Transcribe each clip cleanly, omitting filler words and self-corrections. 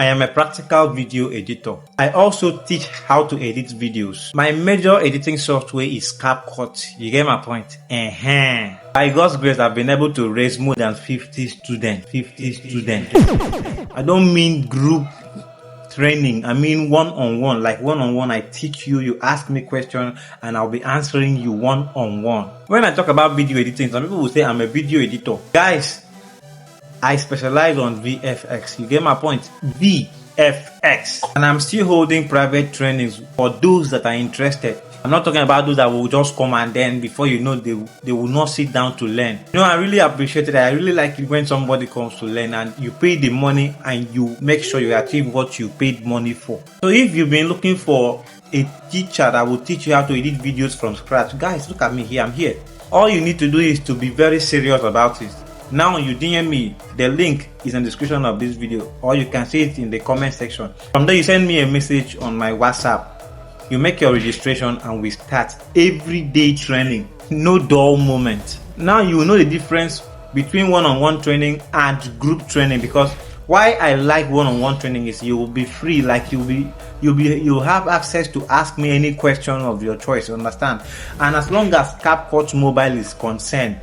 I am a practical video editor. I also teach how to edit videos. My major editing software is Capcut. You get my point? By God's grace, I've been able to raise more than 50 students. I don't mean group training. I mean one-on-one. Like one-on-one, I teach you, you ask me questions, and I'll be answering you one-on-one. When I talk about video editing, some people will say I'm a video editor. Guys, I specialize on VFX. You get my point? VFX. And I'm still holding private trainings for those that are interested. I'm not talking about those that will just come and then before you know they will not sit down to learn. You know, I really appreciate it. I really like it when somebody comes to learn and you pay the money and you make sure you achieve what you paid money for. So if you've been looking for a teacher that will teach you how to edit videos from scratch, guys, look at me here. I'm here. All you need to do is to be very serious about it. Now you DM me, the link is in the description of this video, or you can see it in the comment section. From there you send me a message on my WhatsApp. You make your registration and we start everyday training. No dull moment. Now you know the difference between one-on-one training and group training, because why I like one-on-one training is you will be free, like you'll have access to ask me any question of your choice, you understand? And as long as Capcut Mobile is concerned,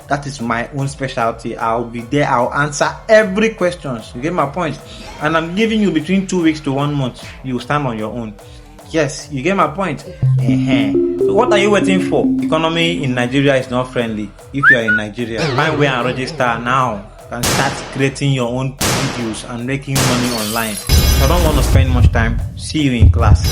that is my own specialty. I'll be there. I'll answer every question. You get my point? And I'm giving you between 2 weeks to 1 month. You stand on your own. Yes, you get my point? So what are you waiting for? Economy in Nigeria is not friendly. If you are in Nigeria, find where and register now. And start creating your own videos and making money online. I don't want to spend much time. See you in class.